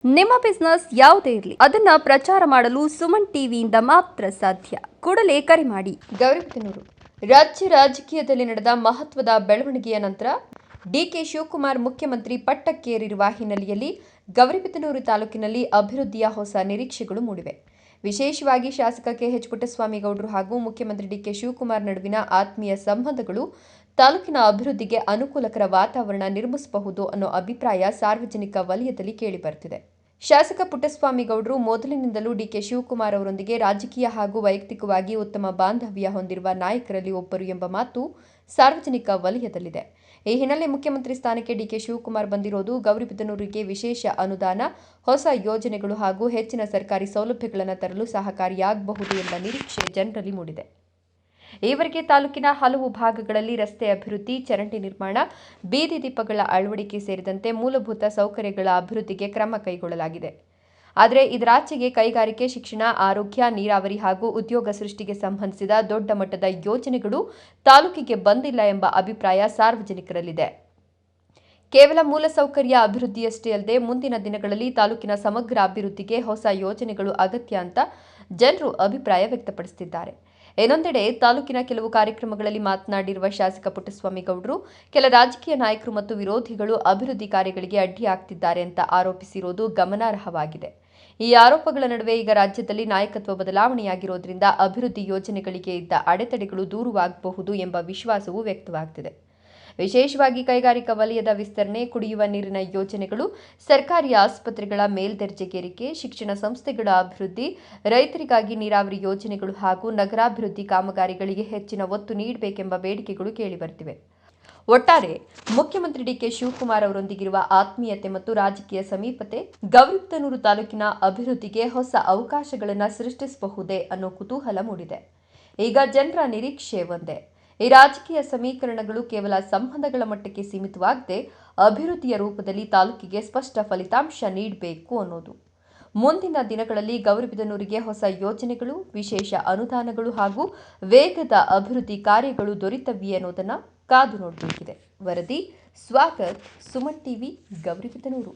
ನಿಮ್ಮ ಬಿಸ್ನೆಸ್ ಯಾವುದೇ ಇರಲಿ ಅದನ್ನ ಪ್ರಚಾರ ಮಾಡಲು ಸುಮನ್ ಟಿವಿಯಿಂದ ಮಾತ್ರ ಸಾಧ್ಯ. ಕೂಡಲೇ ಕರೆ ಮಾಡಿ. ಗೌರಿಬಿದನೂರು ರಾಜ್ಯ ರಾಜಕೀಯದಲ್ಲಿ ನಡೆದ ಮಹತ್ವದ ಬೆಳವಣಿಗೆಯ ನಂತರ ಡಿಕೆ ಶಿವಕುಮಾರ್ ಮುಖ್ಯಮಂತ್ರಿ ಪಟ್ಟಕ್ಕೇರಿರುವ ಹಿನ್ನೆಲೆಯಲ್ಲಿ ಗೌರಿಬಿದನೂರು ತಾಲೂಕಿನಲ್ಲಿ ಅಭಿವೃದ್ಧಿಯ ಹೊಸ ನಿರೀಕ್ಷೆಗಳು ಮೂಡಿವೆ. ವಿಶೇಷವಾಗಿ ಶಾಸಕ ಕೆಎಚ್ ಪುಟ್ಟಸ್ವಾಮಿಗೌಡರು ಹಾಗೂ ಮುಖ್ಯಮಂತ್ರಿ ಡಿಕೆ ಶಿವಕುಮಾರ್ ನಡುವಿನ ಆತ್ಮೀಯ ಸಂಬಂಧಗಳು ತಾಲೂಕಿನ ಅಭಿವೃದ್ಧಿಗೆ ಅನುಕೂಲಕರ ವಾತಾವರಣ ನಿರ್ಮಿಸಬಹುದು ಅನ್ನೋ ಅಭಿಪ್ರಾಯ ಸಾರ್ವಜನಿಕ ವಲಯದಲ್ಲಿ ಕೇಳಿಬರುತ್ತಿದೆ. ಶಾಸಕ ಪುಟ್ಟಸ್ವಾಮಿಗೌಡರು ಮೊದಲಿನಿಂದಲೂ ಡಿಕೆ ಶಿವಕುಮಾರ್ ಅವರೊಂದಿಗೆ ರಾಜಕೀಯ ಹಾಗೂ ವೈಯಕ್ತಿಕವಾಗಿ ಉತ್ತಮ ಬಾಂಧವ್ಯ ಹೊಂದಿರುವ ನಾಯಕರಲ್ಲಿ ಒಬ್ಬರು ಎಂಬ ಮಾತು ಸಾರ್ವಜನಿಕ ವಲಯದಲ್ಲಿದೆ. ಈ ಹಿನ್ನೆಲೆ ಮುಖ್ಯಮಂತ್ರಿ ಸ್ಥಾನಕ್ಕೆ ಡಿಕೆ ಶಿವಕುಮಾರ್ ಬಂದಿರೋದು ಗೌರಿಬಿದನೂರಿಗೆ ವಿಶೇಷ ಅನುದಾನ, ಹೊಸ ಯೋಜನೆಗಳು ಹಾಗೂ ಹೆಚ್ಚಿನ ಸರ್ಕಾರಿ ಸೌಲಭ್ಯಗಳನ್ನು ತರಲು ಸಹಕಾರಿಯಾಗಬಹುದು ಎಂಬ ನಿರೀಕ್ಷೆ ಜನರಲ್ಲಿ ಮೂಡಿದೆ. ಈವರೆಗೆ ತಾಲೂಕಿನ ಹಲವು ಭಾಗಗಳಲ್ಲಿ ರಸ್ತೆ ಅಭಿವೃದ್ಧಿ, ಚರಂಡಿ ನಿರ್ಮಾಣ, ಬೀದಿ ದೀಪಗಳ ಅಳವಡಿಕೆ ಸೇರಿದಂತೆ ಮೂಲಭೂತ ಸೌಕರ್ಯಗಳ ಅಭಿವೃದ್ಧಿಗೆ ಕ್ರಮ ಕೈಗೊಳ್ಳಲಾಗಿದೆ. ಆದರೆ ಇದರಾಚೆಗೆ ಕೈಗಾರಿಕೆ, ಶಿಕ್ಷಣ, ಆರೋಗ್ಯ, ನೀರಾವರಿ ಹಾಗೂ ಉದ್ಯೋಗ ಸೃಷ್ಟಿಗೆ ಸಂಬಂಧಿಸಿದ ದೊಡ್ಡ ಮಟ್ಟದ ಯೋಜನೆಗಳು ತಾಲೂಕಿಗೆ ಬಂದಿಲ್ಲ ಎಂಬ ಅಭಿಪ್ರಾಯ ಸಾರ್ವಜನಿಕರಲ್ಲಿದೆ. ಕೇವಲ ಮೂಲಸೌಕರ್ಯ ಅಭಿವೃದ್ಧಿಯಷ್ಟೇ ಅಲ್ಲದೆ ಮುಂದಿನ ದಿನಗಳಲ್ಲಿ ತಾಲೂಕಿನ ಸಮಗ್ರ ಅಭಿವೃದ್ಧಿಗೆ ಹೊಸ ಯೋಜನೆಗಳು ಅಗತ್ಯ ಅಂತ ಜನರು ಅಭಿಪ್ರಾಯ ವ್ಯಕ್ತಪಡಿಸುತ್ತಿದ್ದಾರೆ. ಇನ್ನೊಂದೆಡೆ ತಾಲೂಕಿನ ಕೆಲವು ಕಾರ್ಯಕ್ರಮಗಳಲ್ಲಿ ಮಾತನಾಡಿರುವ ಶಾಸಕ ಪುಟ್ಟಸ್ವಾಮಿಗೌಡರು ಕೆಲ ರಾಜಕೀಯ ನಾಯಕರು ಮತ್ತು ವಿರೋಧಿಗಳು ಅಭಿವೃದ್ಧಿ ಕಾರ್ಯಗಳಿಗೆ ಅಡ್ಡಿಯಾಗ್ತಿದ್ದಾರೆ ಅಂತ ಆರೋಪಿಸಿರುವುದು ಗಮನಾರ್ಹವಾಗಿದೆ. ಈ ಆರೋಪಗಳ ನಡುವೆ ಈಗ ರಾಜ್ಯದಲ್ಲಿ ನಾಯಕತ್ವ ಬದಲಾವಣೆಯಾಗಿರೋದ್ರಿಂದ ಅಭಿವೃದ್ಧಿ ಯೋಜನೆಗಳಿಗೆ ಇದ್ದ ಅಡೆತಡೆಗಳು ದೂರವಾಗಬಹುದು ಎಂಬ ವಿಶ್ವಾಸವೂ ವ್ಯಕ್ತವಾಗುತ್ತಿದೆ. ವಿಶೇಷವಾಗಿ ಕೈಗಾರಿಕಾ ವಲಯದ ವಿಸ್ತರಣೆ, ಕುಡಿಯುವ ನೀರಿನ ಯೋಜನೆಗಳು, ಸರ್ಕಾರಿ ಆಸ್ಪತ್ರೆಗಳ ಮೇಲ್ದರ್ಜೆಗೇರಿಕೆ, ಶಿಕ್ಷಣ ಸಂಸ್ಥೆಗಳ ಅಭಿವೃದ್ಧಿ, ರೈತರಿಗಾಗಿ ನೀರಾವರಿ ಯೋಜನೆಗಳು ಹಾಗೂ ನಗರಾಭಿವೃದ್ಧಿ ಕಾಮಗಾರಿಗಳಿಗೆ ಹೆಚ್ಚಿನ ಒತ್ತು ನೀಡಬೇಕೆಂಬ ಬೇಡಿಕೆಗಳು ಕೇಳಿಬರುತ್ತಿವೆ. ಒಟ್ಟಾರೆ ಮುಖ್ಯಮಂತ್ರಿ ಡಿಕೆ ಶಿವಕುಮಾರ್ ಅವರೊಂದಿಗಿರುವ ಆತ್ಮೀಯತೆ ಮತ್ತು ರಾಜಕೀಯ ಸಮೀಪತೆ ಗೌರಿಬಿದನೂರು ತಾಲೂಕಿನ ಅಭಿವೃದ್ಧಿಗೆ ಹೊಸ ಅವಕಾಶಗಳನ್ನು ಸೃಷ್ಟಿಸಬಹುದೇ ಅನ್ನೋ ಕುತೂಹಲ ಮೂಡಿದೆ. ಈಗ ಜನರ ನಿರೀಕ್ಷೆ ಒಂದೇ, ಈ ರಾಜಕೀಯ ಸಮೀಕರಣಗಳು ಕೇವಲ ಸಂಬಂಧಗಳ ಮಟ್ಟಕ್ಕೆ ಸೀಮಿತವಾಗದೆ ಅಭಿವೃದ್ಧಿಯ ರೂಪದಲ್ಲಿ ತಾಲೂಕಿಗೆ ಸ್ಪಷ್ಟ ಫಲಿತಾಂಶ ನೀಡಬೇಕು ಅನ್ನೋದು. ಮುಂದಿನ ದಿನಗಳಲ್ಲಿ ಗೌರಿಬಿದನೂರಿಗೆ ಹೊಸ ಯೋಜನೆಗಳು, ವಿಶೇಷ ಅನುದಾನಗಳು ಹಾಗೂ ವೇಗದ ಅಭಿವೃದ್ಧಿ ಕಾರ್ಯಗಳು ದೊರೆತವಿಯೇ ಅನ್ನೋದನ್ನು ಕಾದು ನೋಡಬೇಕಿದೆ. ವರದಿ ಸ್ವಾಗತ್, ಸುಮನ್ ಟಿವಿ, ಗೌರಿಬಿದನೂರು.